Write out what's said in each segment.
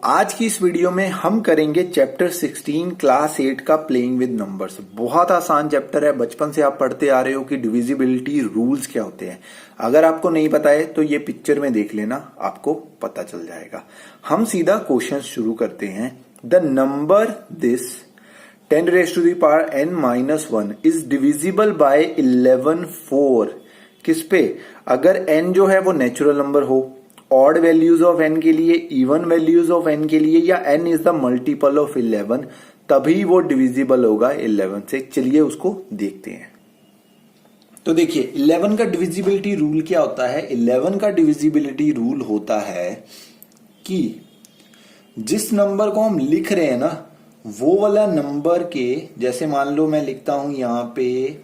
आज की इस वीडियो में हम करेंगे चैप्टर 16 क्लास 8 का प्लेइंग विद नंबर्स। बहुत आसान चैप्टर है, बचपन से आप पढ़ते आ रहे हो कि डिविजिबिलिटी रूल्स क्या होते हैं। अगर आपको नहीं पता है तो ये पिक्चर में देख लेना, आपको पता चल जाएगा। हम सीधा क्वेश्चन शुरू करते हैं। The number this 10 raised to the power n-1 is divisible by 11 4 किस पे? अगर n जो है वो नेचुरल नंबर हो, ऑड वैल्यूज ऑफ n के लिए, इवन वैल्यूज ऑफ n के लिए, या n is the multiple of 11, तभी वो डिविजिबल होगा 11 से। चलिए उसको देखते हैं। तो देखिए 11 का डिविजिबिलिटी रूल क्या होता है। 11 का डिविजिबिलिटी रूल होता है कि जिस नंबर को हम लिख रहे हैं ना, वो वाला नंबर के, जैसे मान लो मैं लिखता हूं यहां पे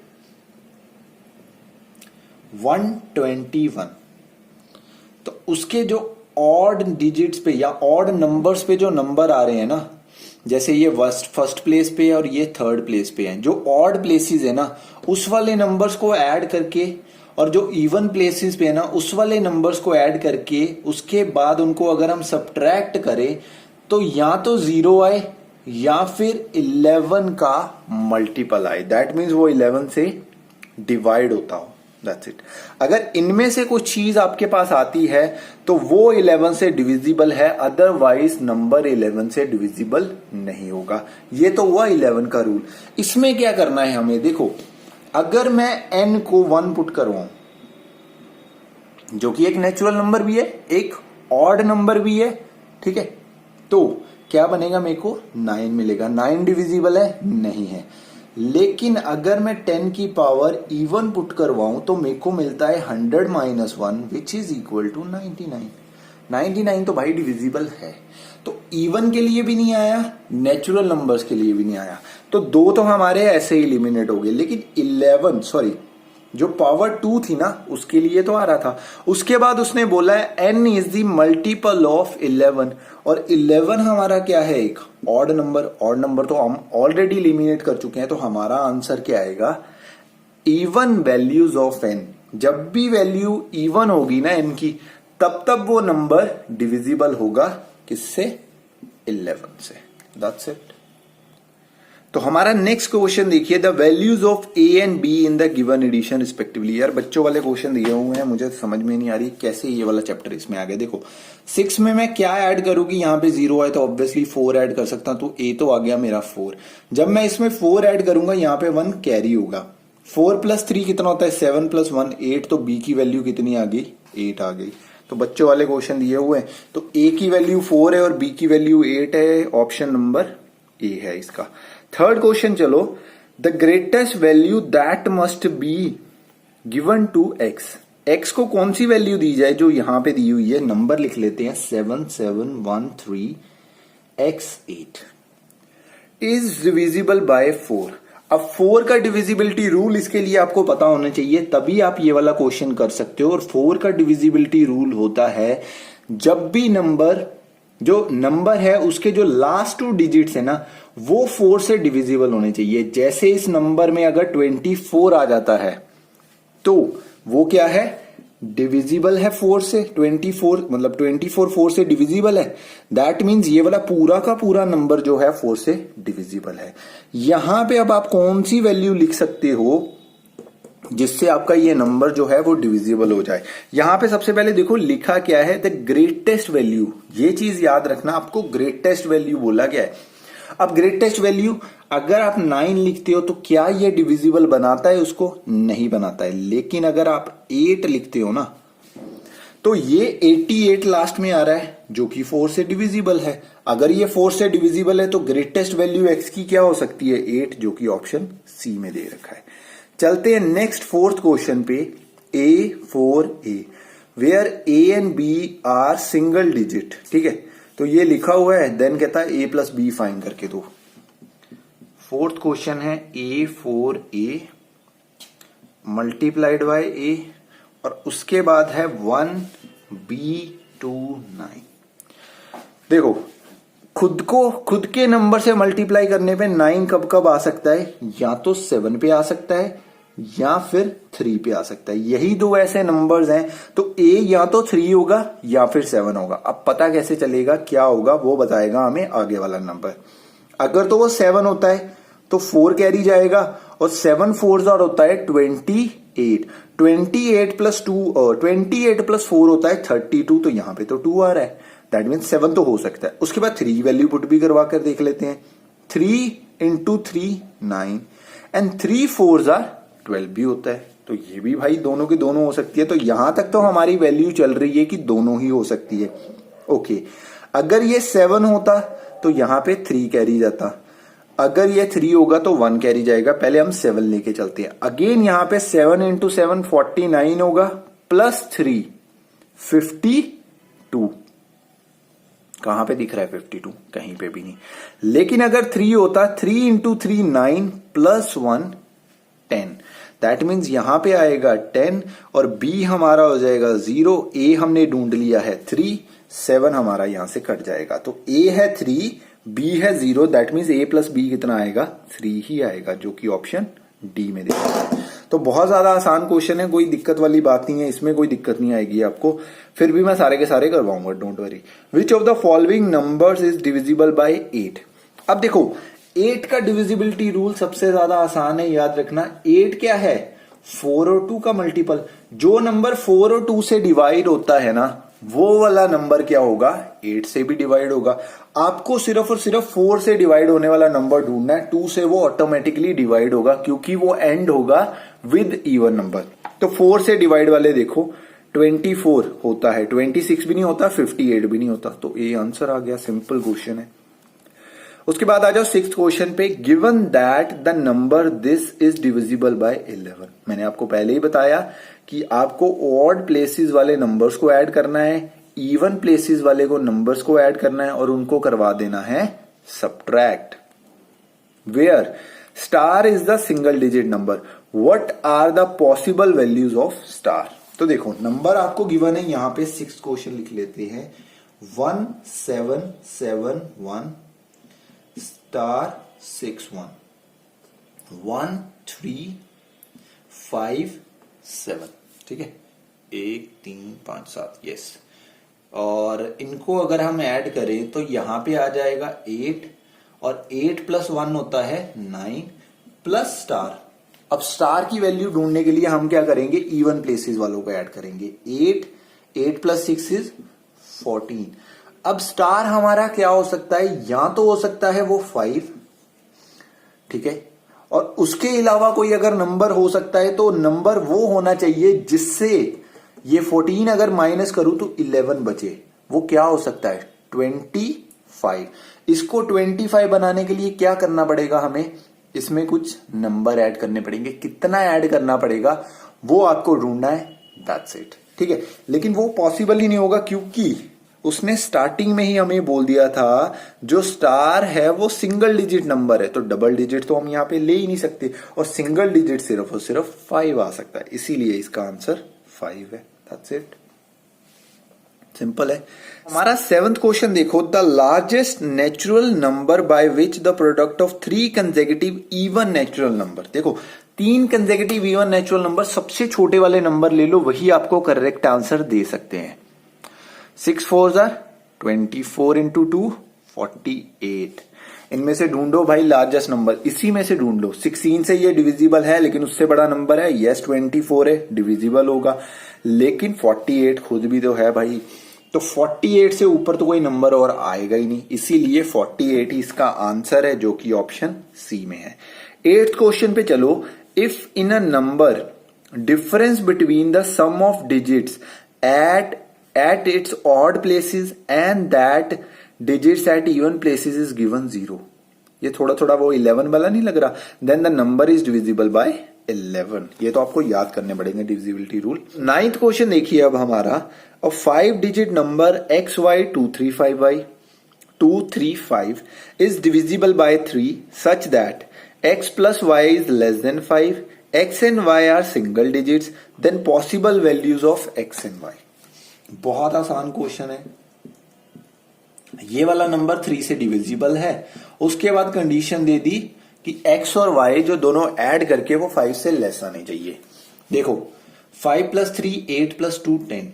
121, तो उसके जो ऑड डिजिट्स पे या ऑड नंबर्स पे जो नंबर आ रहे हैं ना, जैसे ये फर्स्ट प्लेस पे और ये थर्ड प्लेस पे हैं, जो ऑड प्लेसेस है ना उस वाले नंबर्स को ऐड करके, और जो इवन प्लेसेस पे है ना उस वाले नंबर्स को ऐड करके, उसके बाद उनको अगर हम सब्ट्रैक्ट करें तो या तो 0 आए या फिर 11 का मल्टीपल आए। दैट मीन्स वो 11 से डिवाइड होता हो। That's it. अगर इनमें से कुछ चीज आपके पास आती है तो वो 11 से डिविजिबल है, अदरवाइज नंबर 11 से डिविजिबल नहीं होगा। ये तो हुआ 11 का रूल। इसमें क्या करना है हमें, देखो अगर मैं n को 1 पुट करवाऊं, जो कि एक नेचुरल नंबर भी है, एक ऑड नंबर भी है, ठीक है, तो क्या बनेगा, मेरे को 9 मिलेगा। 9 डिविजिबल है? नहीं है। लेकिन अगर मैं 10 की पावर इवन पुट करवाऊं तो मेरे को मिलता है 100 - 1 विच इज इक्वल टू 99। 99 तो भाई डिविजिबल है। तो इवन के लिए भी नहीं आया, नेचुरल नंबर्स के लिए भी नहीं आया, तो 2 तो हमारे ऐसे ही एलिमिनेट हो गए। लेकिन 11 सॉरी जो पावर 2 थी ना उसके लिए तो आ रहा था। उसके बाद उसने बोला है n is the multiple of 11, और 11 हमारा क्या है, एक ऑड नंबर। ऑड नंबर तो हम ऑलरेडी एलिमिनेट कर चुके हैं, तो हमारा आंसर क्या आएगा, इवन वैल्यूज ऑफ n। जब भी वैल्यू इवन होगी ना n की, तब तब वो नंबर डिविजिबल होगा किससे, 11 से। That's it. तो हमारा नेक्स्ट क्वेश्चन देखिए, the values of a and b in the given addition respectively. यार बच्चों वाले क्वेश्चन दिए हुए हैं, मुझे समझ में नहीं आ रही कैसे ये वाला चैप्टर इसमें आ गया। देखो 6 में मैं क्या ऐड करूंगी, यहाँ पे 0 है तो ऑब्वियसली 4 ऐड कर सकता हूं, तो a तो आ गया मेरा 4। जब मैं इसमें 4 ऐड करूंगा, यहाँ पे 1 कैरी होगा। 4 + 3 कितना होता है, 7 + 1 8, तो b की वैल्यू कितनी आ गई, 8 आ गई। तो बच्चों वाले क्वेश्चन दिए हुए हैं, तो a की वैल्यू 4 है और b की वैल्यू 8 है। ऑप्शन नंबर ए है इसका। थर्ड क्वेश्चन चलो, the greatest value that must be given to x। x को कौन सी वैल्यू दी जाए जो यहां पे दी हुई है, नंबर लिख लेते हैं 7713 x8 इज डिविजिबल बाय 4। अब 4 का डिविजिबिलिटी रूल इसके लिए आपको पता होना चाहिए, तभी आप ये वाला क्वेश्चन कर सकते हो। और 4 का डिविजिबिलिटी रूल होता है जब भी जो नंबर है उसके जो लास्ट 2 डिजिट्स है ना वो 4 से डिविजिबल होने चाहिए। जैसे इस नंबर में अगर 24 आ जाता है तो वो क्या है, डिविजिबल है 4 से। 24 मतलब 24 4 से डिविजिबल है। दैट मीन्स ये वाला पूरा का पूरा नंबर जो है 4 से डिविजिबल है। यहां पे अब आप कौन सी वैल्यू लिख सकते हो जिससे आपका ये नंबर जो है वो डिविजिबल हो जाए। यहां पे सबसे पहले देखो लिखा क्या है, द ग्रेटेस्ट वैल्यू। ये चीज याद रखना, आपको ग्रेटेस्ट वैल्यू बोला गया है। अब ग्रेटेस्ट वैल्यू अगर आप 9 लिखते हो तो क्या ये डिविजिबल बनाता है उसको, नहीं बनाता है। लेकिन अगर आप 8 लिखते हो ना तो ये 88 लास्ट में आ रहा है जो कि 4 से डिविजिबल है। अगर ये 4 से डिविजिबल है तो ग्रेटेस्ट वैल्यू x की क्या हो सकती है, 8, जो कि ऑप्शन सी में दे रखा है। चलते हैं नेक्स्ट फोर्थ क्वेश्चन पे, A4A where a and b are single digit. ठीक है, तो ये लिखा हुआ है, देन कहता है a + b फाइंड करके दो। फोर्थ क्वेश्चन है A4A मल्टीप्लाइड बाय a, और उसके बाद है 1B29। देखो खुद के नंबर से मल्टीप्लाई करने पे 9 कब कब आ सकता है, या तो 7 पे आ सकता है या फिर 3 पे आ सकता है। यही दो ऐसे नंबर्स हैं, तो ए या तो 3 होगा या फिर 7 होगा। अब पता कैसे चलेगा क्या होगा, वो बताएगा हमें आगे वाला नंबर। अगर तो वो 7 होता है तो 4 कैरी जाएगा, और 7 4 और होता है 28। 28 प्लस 4 होता है 32, तो यहां पे तो 2 आ रहा है, दैट मीन 7 तो हो सकता है। उसके बाद 3 वैल्यू पुट भी करवा कर देख लेते हैं। 3 इंटू 3 9 एंड 3 4 आर 12 भी होता है, तो ये भी भाई दोनों के दोनों हो सकती है। तो यहां तक तो हमारी वैल्यू चल रही है कि दोनों ही हो सकती है। ओके, अगर ये 7 होता तो यहां पे 3 कैरी जाता, अगर ये 3 होगा तो 1 कैरी जाएगा। पहले हम 7 लेके चलते हैं। अगेन यहां पे 7 इंटू 7 49 होगा, प्लस 3 52। कहां पे दिख रहा है 52? कहीं पे भी नहीं। लेकिन अगर 3 होता, 3 इंटू 3 9 प्लस 1 10, दैट मीन्स यहां पे आएगा 10 और बी हमारा हो जाएगा 0। ए हमने ढूंढ लिया है 3, 7 हमारा यहां से कट जाएगा, तो ए है 3, बी है 0, that means A plus B कितना आएगा? 3 ही आएगा, जो कि ऑप्शन डी में देखा है। तो बहुत ज्यादा आसान क्वेश्चन है, कोई दिक्कत वाली बात नहीं है, इसमें कोई दिक्कत नहीं आएगी आपको। फिर भी मैं सारे के सारे करवाऊंगा, don't worry. Which of the following numbers is divisible by 8? अब देखो 8 का डिविजिबिलिटी रूल सबसे ज्यादा आसान है, याद रखना। 8 क्या है? 4 और 2 का मल्टीपल। जो नंबर 4 और 2 से डिवाइड होता है ना, वो वाला नंबर क्या होगा? 8 से भी डिवाइड होगा। आपको सिर्फ और सिर्फ 4 से डिवाइड होने वाला नंबर ढूंढना है, 2 से वो ऑटोमेटिकली डिवाइड होगा, क्योंकि वो एंड होगा विद इवन नंबर। तो 4 से डिवाइड वाले देखो, 24 होता है, 26 भी नहीं होता, 58 भी नहीं होता, तो ये आंसर आ गया। सिंपल क्वेश्चन है। उसके बाद आ जाओ 6th क्वेश्चन पे। Given that the number this is divisible by 11। मैंने आपको पहले ही बताया कि आपको ऑड प्लेसेस वाले नंबर्स को ऐड करना है, इवन प्लेसेस वाले को नंबर्स को ऐड करना है, और उनको करवा देना है subtract. Where star is the single digit number, what are the possible values of star? तो देखो नंबर आपको गिवन है, यहां पे 6th क्वेश्चन लिख लेते हैं। 1 7 7 1 स्टार 6 1 1 3 5 7, ठीक है, 1 3 5 7, यस। और इनको अगर हम ऐड करें तो यहां पे आ जाएगा 8, और 8 प्लस 1 होता है 9 प्लस स्टार। अब स्टार की वैल्यू ढूंढने के लिए हम क्या करेंगे? इवन प्लेसेस वालों को ऐड करेंगे। 8 प्लस 6 इज 14। अब स्टार हमारा क्या हो सकता है? या तो हो सकता है वो 5, ठीक है, और उसके अलावा कोई अगर नंबर हो सकता है तो नंबर वो होना चाहिए जिससे ये 14 अगर माइनस करूं तो 11 बचे। वो क्या हो सकता है? 25। इसको 25 बनाने के लिए क्या करना पड़ेगा हमें? इसमें कुछ नंबर ऐड करने पड़ेंगे। कितना ऐड करना पड़ेगा वो आपको ढूंढना है, दैट्स इट, ठीक है। लेकिन वो पॉसिबल ही नहीं होगा, क्योंकि उसने स्टार्टिंग में ही हमें बोल दिया था जो स्टार है वो सिंगल डिजिट नंबर है, तो डबल डिजिट तो हम यहां पे ले ही नहीं सकते, और सिंगल डिजिट सिर्फ और सिर्फ 5 आ सकता है, इसीलिए इसका आंसर 5 है। दैट्स इट, सिंपल है। हमारा 7th क्वेश्चन देखो। The largest natural number by which the product of 3 consecutive even natural number. देखो 3 कंसेक्यूटिव इवन नेचुरल नंबर, सबसे छोटे वाले नंबर ले लो, वही आपको करेक्ट आंसर दे सकते हैं। 6 4s are 24 इंटू 2 48। इनमें से ढूंढो भाई लार्जेस्ट नंबर, इसी में से ढूंढ लो। 16 से ये डिविजिबल है, लेकिन उससे बड़ा नंबर है, यस 24 है, डिविजिबल होगा, लेकिन 48 खुद भी तो है भाई। तो 48 से ऊपर तो कोई नंबर और आएगा ही नहीं, इसीलिए 48 ही इसका आंसर है, जो कि ऑप्शन सी में है। 8th क्वेश्चन पे चलो। If in a number difference between the sum of digits at its odd places and that digits at even places is given 0, ये थोड़ा थोड़ा वो 11 वाला नहीं लग रहा? Then the number is divisible by 11। ये तो आपको याद करने पड़ेंगे डिविजिबिलिटी रूल। 9th क्वेश्चन देखिए अब हमारा। 5 digit number XY235 is divisible by 3 such that x plus y is less than 5, x and y are single digits, then possible values of x and y। बहुत आसान question है। ये वाला number 3 से divisible है, उसके बाद कंडीशन दे दी कि x और y जो दोनों ऐड करके वो 5 से लेस आने चाहिए। देखो 5 + 3 8 + 2 10।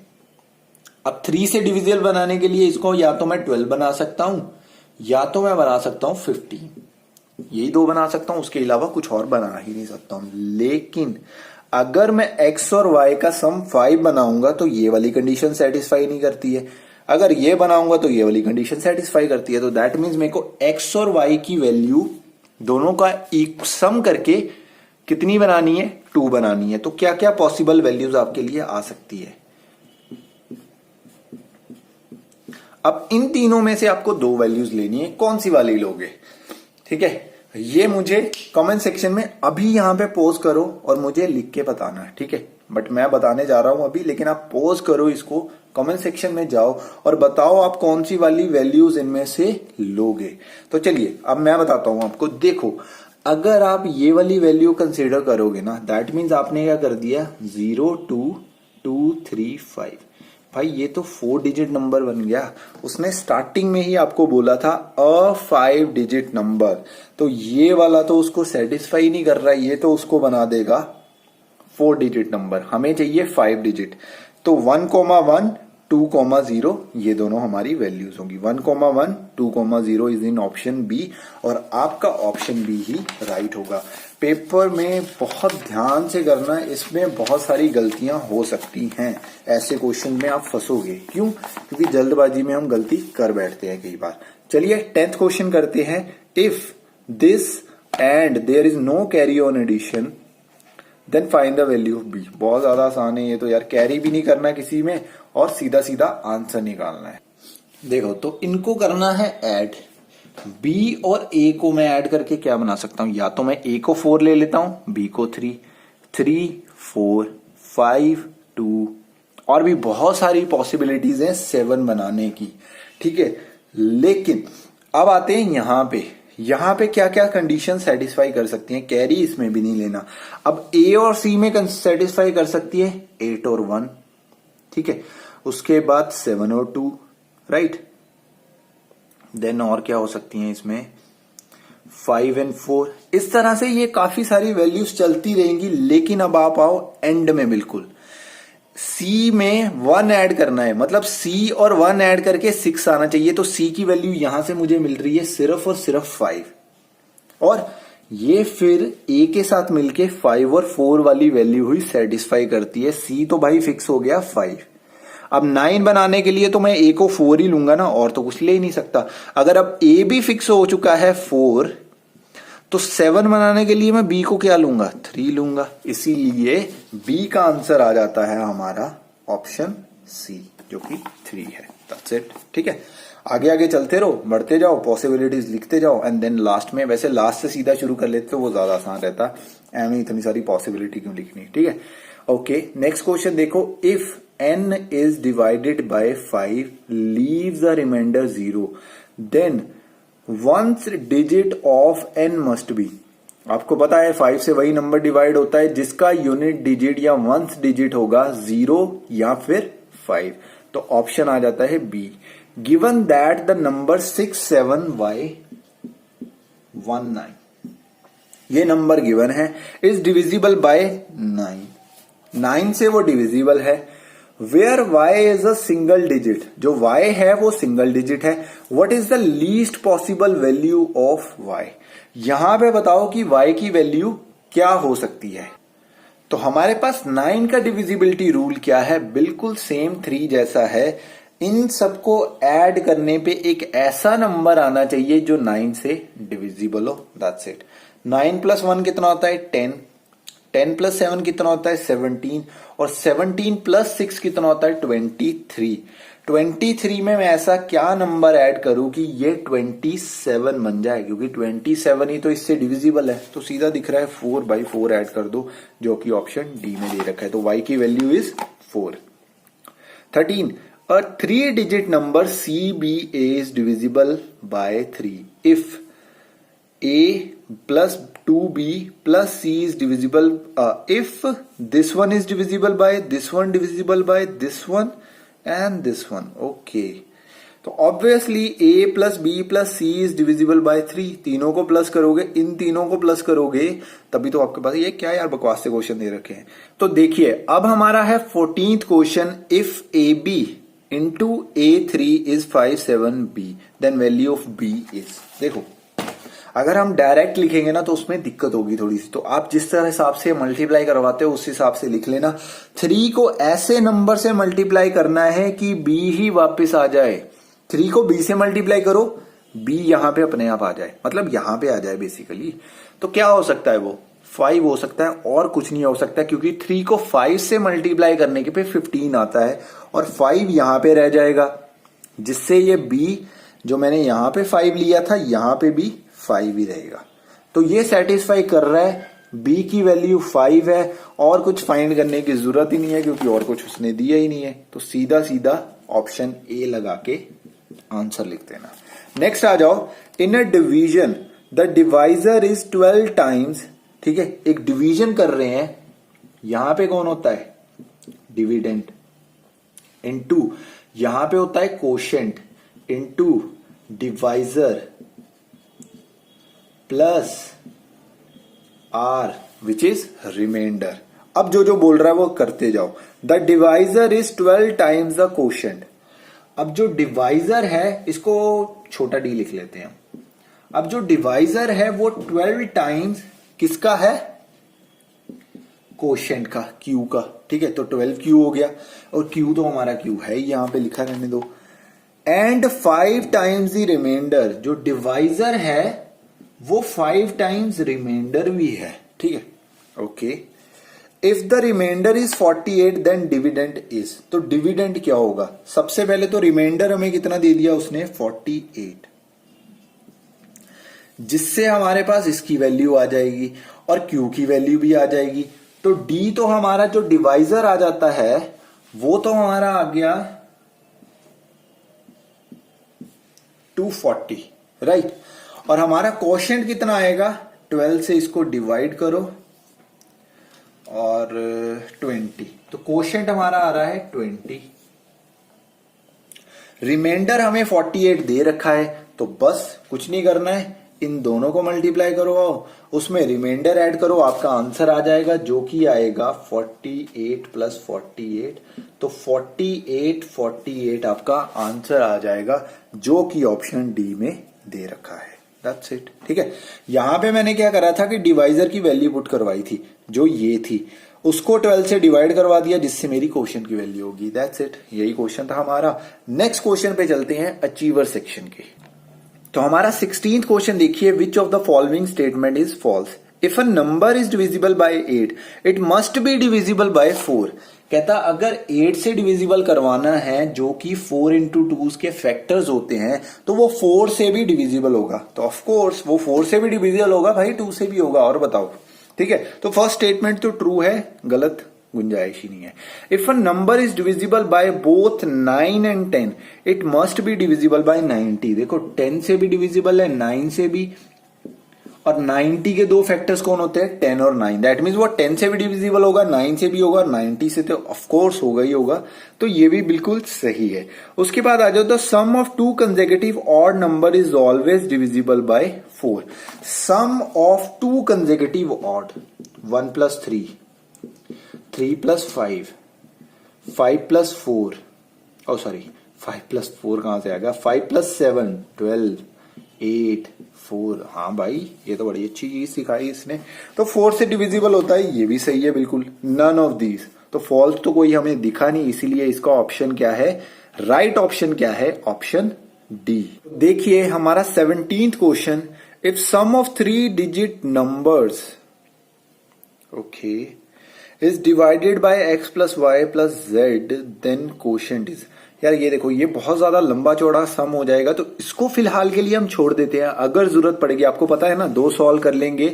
अब 3 से डिविजिबल बनाने के लिए इसको या तो मैं 12 बना सकता हूं या तो मैं बना सकता हूं 15। यही दो बना सकता हूं, उसके अलावा कुछ और बना ही नहीं सकता हूं। लेकिन अगर मैं x और y का सम 5 बनाऊंगा तो ये वाली कंडीशन सेटिस्फाई नहीं करती है, अगर ये बनाऊंगा तो ये वाली कंडीशन सेटिस्फाई करती है। तो दैट मीन्स मेरे को x और y की वैल्यू दोनों का सम करके कितनी बनानी है, 2 बनानी है। तो क्या क्या पॉसिबल वैल्यूज आपके लिए आ सकती है। अब इन तीनों में से आपको 2 वैल्यूज लेनी है, कौन सी वाली लोगे? ठीक है, ये मुझे कमेंट सेक्शन में अभी यहां पे पोज करो और मुझे लिख के बताना है। ठीक है, बट मैं बताने जा रहा हूं अभी, लेकिन आप पोज करो इसको, कमेंट सेक्शन में जाओ और बताओ आप कौन सी वाली वैल्यूज इनमें से लोगे। तो चलिए अब मैं बताता हूं आपको। देखो अगर आप ये वाली वैल्यू कंसीडर करोगे ना, दैट मीन्स आपने क्या कर दिया 0 2 2 3 5। भाई ये तो 4 डिजिट नंबर बन गया। उसने स्टार्टिंग में ही आपको बोला था अ 5 डिजिट नंबर, तो ये वाला तो उसको सेटिस्फाई नहीं कर रहा है, ये तो उसको बना देगा 4 डिजिट नंबर। हमें चाहिए 5 डिजिट। तो 1,1 2,0 ये दोनों हमारी वैल्यूज होंगी। 1,1 2,0 इज इन ऑप्शन बी और आपका ऑप्शन बी ही राइट होगा। पेपर में बहुत ध्यान से करना, इसमें बहुत सारी गलतियां हो सकती हैं। ऐसे क्वेश्चन में आप फंसोगे। क्यों? क्योंकि जल्दबाजी में हम गलती कर बैठते हैं कई बार। चलिए 10th क्वेश्चन करते हैं। If this and there is no carry on addition then find the value of B. बहुत ज्यादा आसान है ये तो यार, कैरी भी नहीं करना किसी में और सीधा सीधा आंसर निकालना है। देखो तो इनको करना है ऐड। बी और ए को मैं ऐड करके क्या बना सकता हूं, या तो मैं ए को 4 ले लेता हूं, बी को 3 3 4 5 2 और भी बहुत सारी पॉसिबिलिटीज हैं 7 बनाने की। ठीक है, लेकिन अब आते हैं यहां पे क्या क्या कंडीशन सेटिस्फाई कर सकती हैं। कैरी इसमें भी नहीं लेना। अब ए और सी में सेटिस्फाई कर सकती है 8 और 1। ठीक है, उसके बाद 7 और 2, राइट। देन और क्या हो सकती हैं इसमें 5 और 4। इस तरह से ये काफी सारी वैल्यूज चलती रहेंगी। लेकिन अब आप आओ एंड में, बिल्कुल सी में 1 ऐड करना है, मतलब सी और 1 ऐड करके 6 आना चाहिए। तो सी की वैल्यू यहां से मुझे मिल रही है सिर्फ और सिर्फ 5 और ये फिर ए के साथ मिलके 5 और 4 वाली वैल्यू हुई सेटिस्फाई करती है। सी तो भाई फिक्स हो गया 5। अब 9 बनाने के लिए तो मैं ए को 4 ही लूंगा ना, और तो कुछ ले ही नहीं सकता। अगर अब ए भी फिक्स हो चुका है 4, तो 7 बनाने के लिए मैं बी को क्या लूंगा 3 लूंगा। इसीलिए बी का आंसर आ जाता है हमारा ऑप्शन सी, जो कि 3 है। That's it. ठीक है, आगे आगे चलते रहो, बढ़ते जाओ, पॉसिबिलिटीज लिखते जाओ एंड देन लास्ट में, वैसे लास्ट से सीधा शुरू कर लेते तो वो ज्यादा आसान रहता। एम इतनी सारी पॉसिबिलिटी क्यों लिखनी। ठीक है, ओके नेक्स्ट क्वेश्चन देखो। If n is divided by 5 leaves a remainder 0 then one's digit of n must be। आपको पता है 5 से वही नंबर डिवाइड होता है जिसका यूनिट डिजिट या वंस डिजिट होगा 0 या फिर 5। तो ऑप्शन आ जाता है B. Given that the number 6 7 y 1 9, ये नंबर गिवन है, इज डिविजिबल बाय 9 से वो डिविजिबल है। Where y is a single digit, जो y है वो सिंगल डिजिट है। What is the least possible value of y। यहां पे बताओ कि y की वैल्यू क्या हो सकती है। तो हमारे पास 9 का डिविजिबिलिटी रूल क्या है, बिल्कुल सेम 3 जैसा है। इन सबको ऐड करने पे एक ऐसा नंबर आना चाहिए जो 9 से डिविजिबल हो। That's it. 9 + 1 कितना होता है 10, 10 + 7 कितना होता है 17 और 17 + 6 कितना होता है 23। 23 में मैं ऐसा क्या नंबर ऐड करूं कि ये 27 बन जाए, क्योंकि 27 ही तो इससे डिविजिबल है। तो सीधा दिख रहा है 4/4 ऐड कर दो, जो कि ऑप्शन डी में दे रखा है। तो y की value is 4। 13 a 3 digit number CBA is divisible by 3 if A plus 2B plus C is divisible if this one is divisible by this one, divisible by this one and this one. Okay, तो obviously a plus B plus C is divisible by 3। तीनों को plus करोगे, इन तीनों को plus करोगे, तभी तो आपके पास ये क्या यार बकवास से क्वेश्चन दे रखे हैं। तो देखिए अब हमारा है 14th question, if A B into A3 is 57b then value of b is. देखो अगर हम डायरेक्ट लिखेंगे ना तो उसमें दिक्कत होगी थोड़ी सी, तो आप जिस तरह हिसाब से मल्टीप्लाई करवाते हो उस हिसाब से लिख लेना। 3 को ऐसे नंबर से मल्टीप्लाई करना है कि b ही वापस आ जाए। 3 को b से मल्टीप्लाई करो, b यहां पे अपने आप आ जाए, मतलब यहां पे आ जाए बेसिकली। तो क्या हो सकता है, वो 5 हो सकता है और कुछ नहीं हो सकता, क्योंकि 3 को 5 से मल्टीप्लाई करने के पे 15 आता है और 5 यहां पे रह जाएगा, जिससे ये b जो मैंने यहां पे 5 लिया था यहां पे भी 5 ही रहेगा। तो ये सेटिस्फाई कर रहा है, b की वैल्यू 5 है और कुछ फाइंड करने की जरूरत ही नहीं है क्योंकि और कुछ उसने दिया ही नहीं है। तो सीधा सीधा ऑप्शन ए लगा के आंसर लिख देना। नेक्स्ट आ जाओ, in a division the divisor is 12 times. ठीक है, एक डिवीजन कर रहे हैं, यहां पे कौन होता है, डिविडेंड, इनटू यहां पे होता है quotient, into divisor plus R which is remainder. अब जो जो बोल रहा है वो करते जाओ। The divisor is 12 times the quotient. अब जो डिवाइजर है इसको छोटा डी लिख लेते हैं। अब जो डिवाइजर है वो 12 टाइम्स किसका है, कोशेंट का, क्यू का। ठीक है, तो 12 क्यू हो गया और क्यू तो हमारा क्यू है ही, यहां पे लिखा रहने दो। एंड 5 टाइम्स द रिमाइंडर, जो डिवाइजर है वो 5 टाइम्स रिमाइंडर भी है। ठीक है, okay. If the remainder is 48 then dividend is. तो डिविडेंड क्या होगा, सबसे पहले तो रिमाइंडर हमें कितना दे दिया उसने, 48, जिससे हमारे पास इसकी वैल्यू आ जाएगी और क्यू की वैल्यू भी आ जाएगी। तो डी तो हमारा जो डिवाइजर आ जाता है वो तो हमारा आ गया 240, राइट। और हमारा कोशेंट कितना आएगा, 12 से इसको डिवाइड करो और 20, तो कोशेंट हमारा आ रहा है 20। रिमाइंडर हमें 48 दे रखा है, तो बस कुछ नहीं करना है, इन दोनों को मल्टीप्लाई करो, उसमें रिमाइंडर ऐड करो, आपका आंसर आ जाएगा जो कि आएगा 48 प्लस 48। तो 48 आपका आंसर आ जाएगा जो कि ऑप्शन डी में दे रखा है। That's it. ठीक है, यहां पे मैंने क्या करा था कि डिवाइजर की वैल्यू पुट करवाई थी, जो ये थी, उसको 12 से डिवाइड करवा दिया जिससे मेरी क्वेश्चन की वैल्यू होगी। दैट्स इट, यही क्वेश्चन था हमारा। नेक्स्ट क्वेश्चन पे चलते हैं अचीवर सेक्शन के। तो हमारा 16th क्वेश्चन देखिए, which of the following statement is false. If a number is divisible by 8 it must be divisible by 4। कहता अगर 8 से डिविजिबल करवाना है जो कि 4 इंटू 2 के फैक्टर्स होते हैं तो वो 4 से भी डिविजिबल होगा। तो ऑफ कोर्स वो 4 से भी डिविजिबल होगा भाई, 2 से भी होगा। और बताओ, ठीक है, तो फर्स्ट स्टेटमेंट तो ट्रू है, गलत गुंजाइश ही नहीं है। If a number is divisible by both 9 and 10 it must be divisible bye 90। देखो 10 से भी डिविजिबल है, 9 से भी, और 90 के दो फैक्टर्स कौन होते हैं, 10 और 9। दैट मीन्स वो 10 से भी डिविजिबल होगा, 9 से भी होगा, और 90 से तो ऑफ कोर्स होगा ही होगा। तो ये भी बिल्कुल सही है। उसके बाद आ जाओ, the sum of 2 consecutive odd number is always divisible by 4। Sum of 2 consecutive odd, 1 plus 3, 3 plus 5, 5 plus 4, oh sorry 5 plus 4 कहां से आ गया, 5 प्लस 7, 12, 8, 4। हाँ भाई, ये तो बड़ी अच्छी चीज सिखाई इसने। तो 4 से डिविजिबल होता है, ये भी सही है बिल्कुल। नन ऑफ दीज, तो फॉल्स तो कोई हमें दिखा नहीं, इसीलिए इसका ऑप्शन क्या है, राइट ऑप्शन क्या है, ऑप्शन डी। देखिए हमारा 17th question, if sum of 3 digit numbers okay is divided by x plus Y plus Z then quotient is. यार ये देखो, ये बहुत ज्यादा लंबा चौड़ा सम हो जाएगा, तो इसको फिलहाल के लिए हम छोड़ देते हैं। अगर जरूरत पड़ेगी, आपको पता है ना, 2 सॉल्व कर लेंगे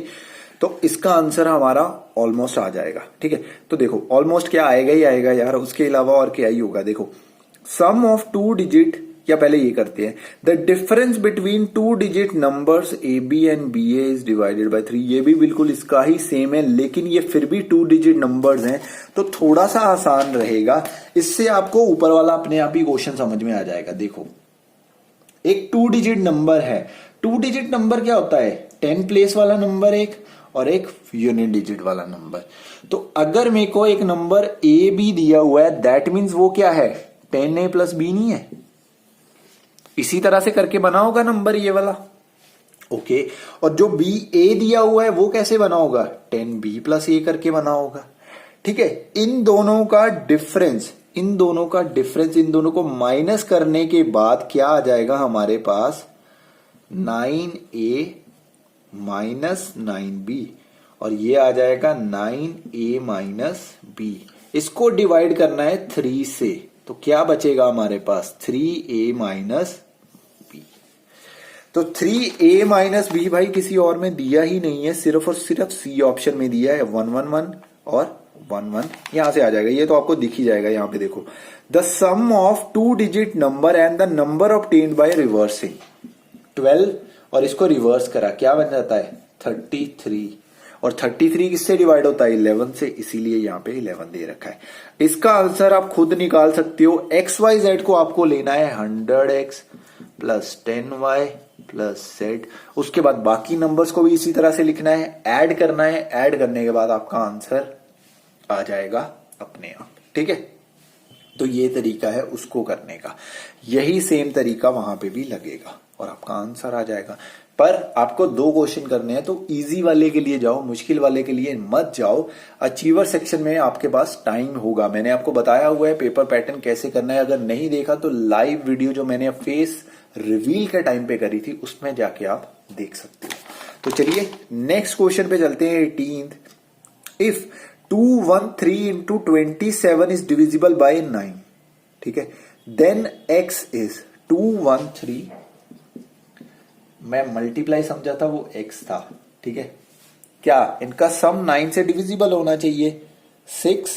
तो इसका आंसर हमारा ऑलमोस्ट आ जाएगा। ठीक है, तो देखो ऑलमोस्ट क्या आएगा ही आएगा यार, उसके अलावा और क्या ही होगा। देखो सम ऑफ 2 डिजिट, या पहले ये करते हैं, the difference between 2 digit numbers A B and B A is divided by 3। ये भी बिल्कुल इसका ही सेम है, लेकिन ये फिर भी 2 डिजिट नंबर्स हैं, तो थोड़ा सा आसान रहेगा। इससे आपको ऊपर वाला अपने आप ही क्वेश्चन समझ में आ जाएगा। देखो एक 2 डिजिट नंबर है। 2 डिजिट नंबर क्या होता है? 10 प्लेस वाला नंबर एक और एक यूनिट डिजिट वाला नंबर। तो अगर मेरे को एक नंबर ए बी दिया हुआ है, दैट मीन्स वो क्या है? 10a प्लस बी नहीं है? इसी तरह से करके बना होगा नंबर ये वाला। ओके, और जो बी ए दिया हुआ है वो कैसे बना होगा? 10b प्लस ए करके बना होगा। ठीक है, इन दोनों का डिफरेंस, इन दोनों को माइनस करने के बाद क्या आ जाएगा हमारे पास? 9a माइनस 9b, और ये आ जाएगा 9a माइनस b। इसको डिवाइड करना है 3 से, तो क्या बचेगा हमारे पास? 3a minus b। तो 3a माइनस b भाई किसी और में दिया ही नहीं है, सिर्फ और सिर्फ सी ऑप्शन में दिया है। 111 और 11 यहां से आ जाएगा, ये तो आपको दिख ही जाएगा। यहां पे देखो, the sum of 2 digit number and the number obtained by reversing 12, और इसको रिवर्स करा, क्या बन जाता है? 33। और 33 किससे डिवाइड होता है? 11 से, इसीलिए यहां पे 11 दे रखा है। इसका आंसर आप खुद निकाल सकते हो। XYZ को आपको लेना है 100x plus 10y plus z। उसके बाद बाकी नंबर्स को भी इसी तरह से लिखना है, ऐड करना है। ऐड करने के बाद आपका आंसर आ जाएगा अपने आप। ठीक है, तो ये तरीका है उसको करने का, यही सेम तरीका वहां पे भी लगेगा और आपका आंसर आ जाएगा। पर आपको 2 क्वेश्चन करने हैं, तो इजी वाले के लिए जाओ, मुश्किल वाले के लिए मत जाओ। अचीवर सेक्शन में आपके पास टाइम होगा, मैंने आपको बताया हुआ है पेपर पैटर्न कैसे करना है। अगर नहीं देखा तो लाइव वीडियो जो मैंने फेस रिवील के टाइम पे करी थी उसमें जाके आप देख सकते हो। तो चलिए नेक्स्ट क्वेश्चन पे चलते हैं। 18th, if 213 into 27 is divisible by 9, ठीक है, देन x इज 213। मैं मल्टीप्लाई समझा था, वो x था। ठीक है, क्या इनका सम 9 से डिविजिबल होना चाहिए? 6,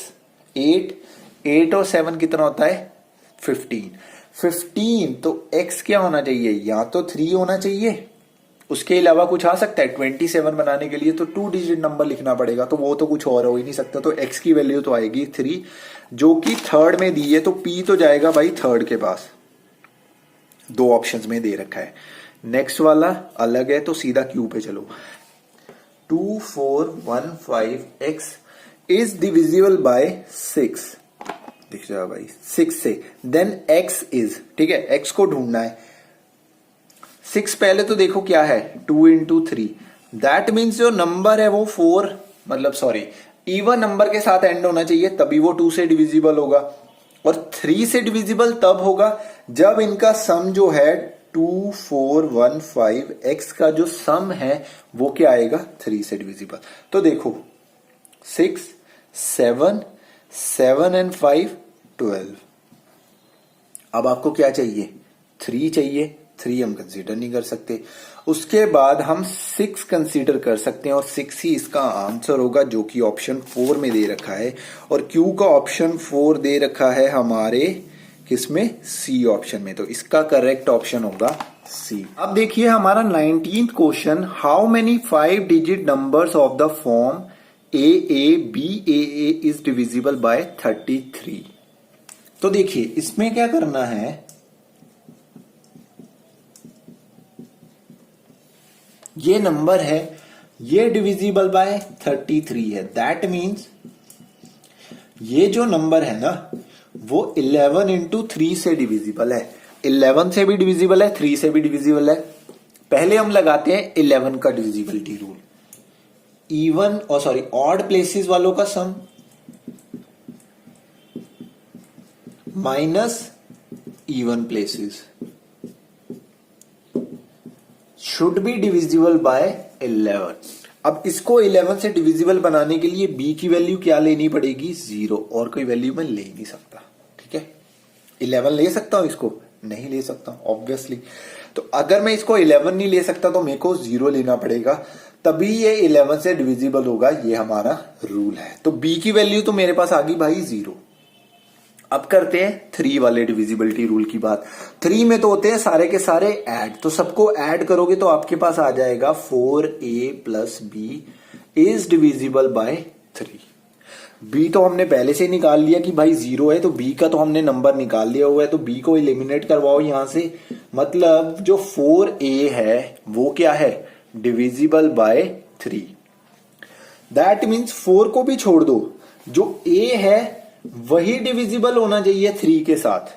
8 और 7 कितना होता है? 15। तो x क्या होना चाहिए? या तो 3 होना चाहिए, उसके अलावा कुछ आ सकता है? 27 बनाने के लिए तो 2 डिजिट नंबर लिखना पड़ेगा, तो वो तो कुछ और हो ही नहीं सकता। तो x की वैल्यू तो आएगी 3, जो कि थर्ड में दी है, तो p तो जाएगा भाई थर्ड के पास। 2 ऑप्शंस में दे रखा है। नेक्स्ट वाला अलग है, तो सीधा q पे चलो। 2415x इज डिविजिबल बाय 6, दिख जाएगा भाई 6 से। देन x इज, ठीक है, x को ढूंढना है। 6 पहले तो देखो क्या है? 2 इंटू 3, दैट मीन्स जो नंबर है वो 4, मतलब सॉरी, इवन नंबर के साथ एंड होना चाहिए, तभी वो 2 से डिविजिबल होगा। और 3 से डिविजिबल तब होगा जब इनका सम जो है 2415 x का जो सम है वो क्या आएगा? 3 से डिविजिबल। तो देखो 6, 7 एंड 5, 12। अब आपको क्या चाहिए? 3 चाहिए। 3 हम कंसीडर नहीं कर सकते। उसके बाद हम 6 कंसीडर कर सकते हैं, और 6 ही इसका आंसर होगा, जो कि ऑप्शन 4 में दे रखा है। और Q का ऑप्शन 4 दे रखा है हमारे किसमें? C ऑप्शन में। तो इसका करेक्ट ऑप्शन होगा C। अब देखिए हमारा 19th question, how many 5 digit numbers of the form AABAA is divisible bye 33। तो देखिए इसमें क्या करना है, ये नंबर है, ये डिविजिबल बाय 33 है। दैट मीन्स ये जो नंबर है ना वो 11 इंटू 3 से डिविजिबल है। 11 से भी डिविजिबल है, 3 से भी डिविजिबल है। पहले हम लगाते हैं 11 का डिविजिबिलिटी रूल। इवन और सॉरी ऑड प्लेसेस वालों का sum minus even places should be divisible by 11। अब इसको 11 से डिविजिबल बनाने के लिए b की वैल्यू क्या लेनी पड़ेगी? 0, और कोई वैल्यू मैं ले नहीं सकता। ठीक है, 11 ले सकता हूं, इसको नहीं ले सकता ऑब्वियसली। तो अगर मैं इसको 11 नहीं ले सकता तो मेरे को 0 लेना पड़ेगा, तभी ये 11 से डिविजिबल होगा। ये हमारा रूल है। तो b की वैल्यू तो मेरे पास आ गई भाई 0। अब करते हैं 3 वाले डिविजिबिलिटी रूल की बात। 3 में तो होते हैं सारे के सारे ऐड, तो सबको ऐड करोगे तो आपके पास आ जाएगा 4a plus b is divisible by 3। B तो हमने पहले से निकाल लिया कि भाई 0 है, तो बी का तो हमने नंबर निकाल लिया हुआ है, तो बी को एलिमिनेट करवाओ यहां से। मतलब जो 4a है वो क्या है, डिविजिबल बाय 3। दैट मीन्स 4 को भी छोड़ दो, जो a है वही डिविजिबल होना चाहिए 3 के साथ।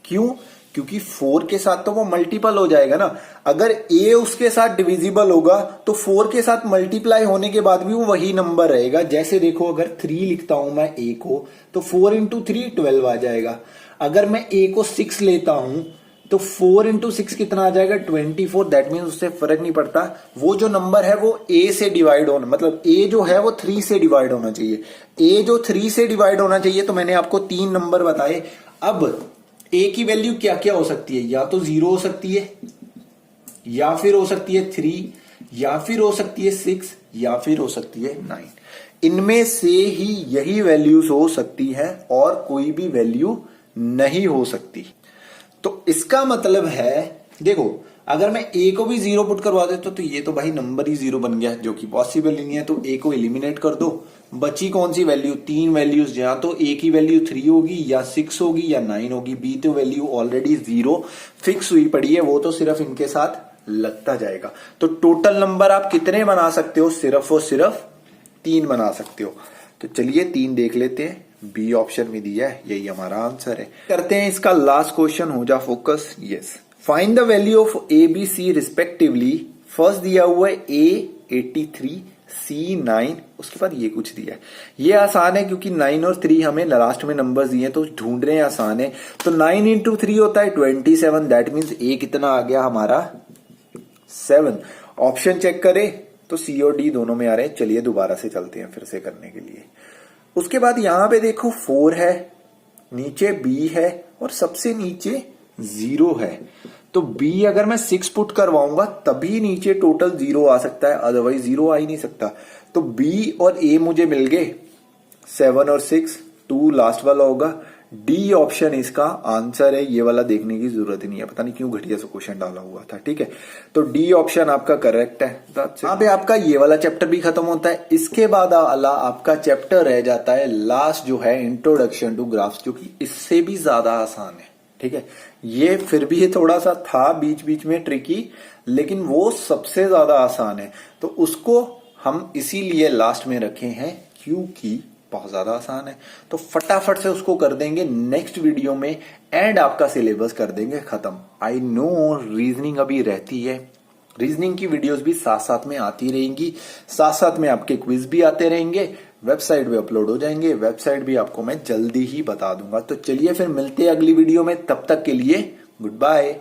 क्यों? क्योंकि 4 के साथ तो वो मल्टीपल हो जाएगा ना। अगर a उसके साथ डिविजिबल होगा तो 4 के साथ मल्टीप्लाई होने के बाद भी वो वही नंबर रहेगा। जैसे देखो, अगर 3 लिखता हूं मैं a को, तो 4 इंटू 3 12 आ जाएगा। अगर मैं a को 6 लेता हूं तो 4 इंटू 6 कितना आ जाएगा, 24। दैट मीन्स उससे फर्क नहीं पड़ता, वो जो नंबर है वो a से डिवाइड होना, मतलब a जो है वो 3 से डिवाइड होना चाहिए। a जो 3 से डिवाइड होना चाहिए, तो मैंने आपको 3 नंबर बताए। अब a की वैल्यू क्या क्या हो सकती है, या तो 0 हो सकती है, या फिर हो सकती है 3, या फिर हो सकती है 6, या फिर हो सकती है 9। इनमें से ही यही वैल्यूज हो सकती है और कोई भी वैल्यू नहीं हो सकती। तो इसका मतलब है, देखो, अगर मैं a को भी 0 पुट करवा देता तो ये तो भाई नंबर ही 0 बन गया, जो कि पॉसिबल ही नहीं है। तो a को एलिमिनेट कर दो, बची कौन सी वैल्यू, 3 वैल्यूज, या तो a की वैल्यू 3 होगी, या 6 होगी, या 9 होगी। b तो वैल्यू ऑलरेडी 0 फिक्स हुई पड़ी है, वो तो सिर्फ इनके साथ लगता जाएगा। तो टोटल नंबर आप कितने बना सकते हो, सिर्फ और सिर्फ 3 बना सकते हो। तो चलिए 3 देख लेते हैं, बी ऑप्शन में दिया है, यही हमारा आंसर है। करते हैं इसका लास्ट क्वेश्चन, हो जा focus. Yes, find the value of A B C respectively. First दिया हुआ है a 83, c 9, उसके बाद ये कुछ दिया है। ये आसान है क्योंकि 9 और 3 हमें लास्ट में नंबर्स दिए हैं, तो ढूंढ रहे हैं, आसान है। तो 9 इंटू 3 होता है 27। दैट मीन्स a कितना आ गया हमारा, 7। ऑप्शन चेक करें तो सी और डी दोनों में आ रहे हैं। चलिए दोबारा से चलते हैं फिर से करने के लिए। उसके बाद यहां पे देखो 4 है, नीचे b है, और सबसे नीचे 0 है। तो b अगर मैं 6 पुट करवाऊंगा तभी नीचे टोटल 0 आ सकता है, अदरवाइज 0 आ ही नहीं सकता। तो b और a मुझे मिल गए, 7 और 6, 2 लास्ट वाला होगा। डी ऑप्शन इसका आंसर है, ये वाला देखने की जरूरत ही नहीं है, पता नहीं क्यों घटिया सा क्वेश्चन डाला हुआ था। ठीक है, तो डी ऑप्शन आपका करेक्ट है। यहाँ पे आपका ये वाला चैप्टर भी खत्म होता है। इसके बाद वाला आपका चैप्टर रह जाता है लास्ट, जो है इंट्रोडक्शन टू ग्राफ्स, जो कि इससे भी ज्यादा आसान है। ठीक है, ये फिर भी थोड़ा सा था बीच बीच में ट्रिकी, लेकिन वो सबसे ज्यादा आसान है। तो उसको हम इसीलिए लास्ट में रखे हैं क्योंकि बहुत ज्यादा आसान है। तो फटाफट से उसको कर देंगे नेक्स्ट वीडियो में, एंड आपका सिलेबस कर देंगे खत्म। आई नो रीजनिंग अभी रहती है, रीजनिंग की वीडियोस भी साथ साथ में आती रहेंगी, साथ साथ में आपके क्विज भी आते रहेंगे, वेबसाइट पे अपलोड हो जाएंगे। वेबसाइट भी आपको मैं जल्दी ही बता दूंगा। तो चलिए फिर मिलते हैं अगली वीडियो में, तब तक के लिए गुड बाय।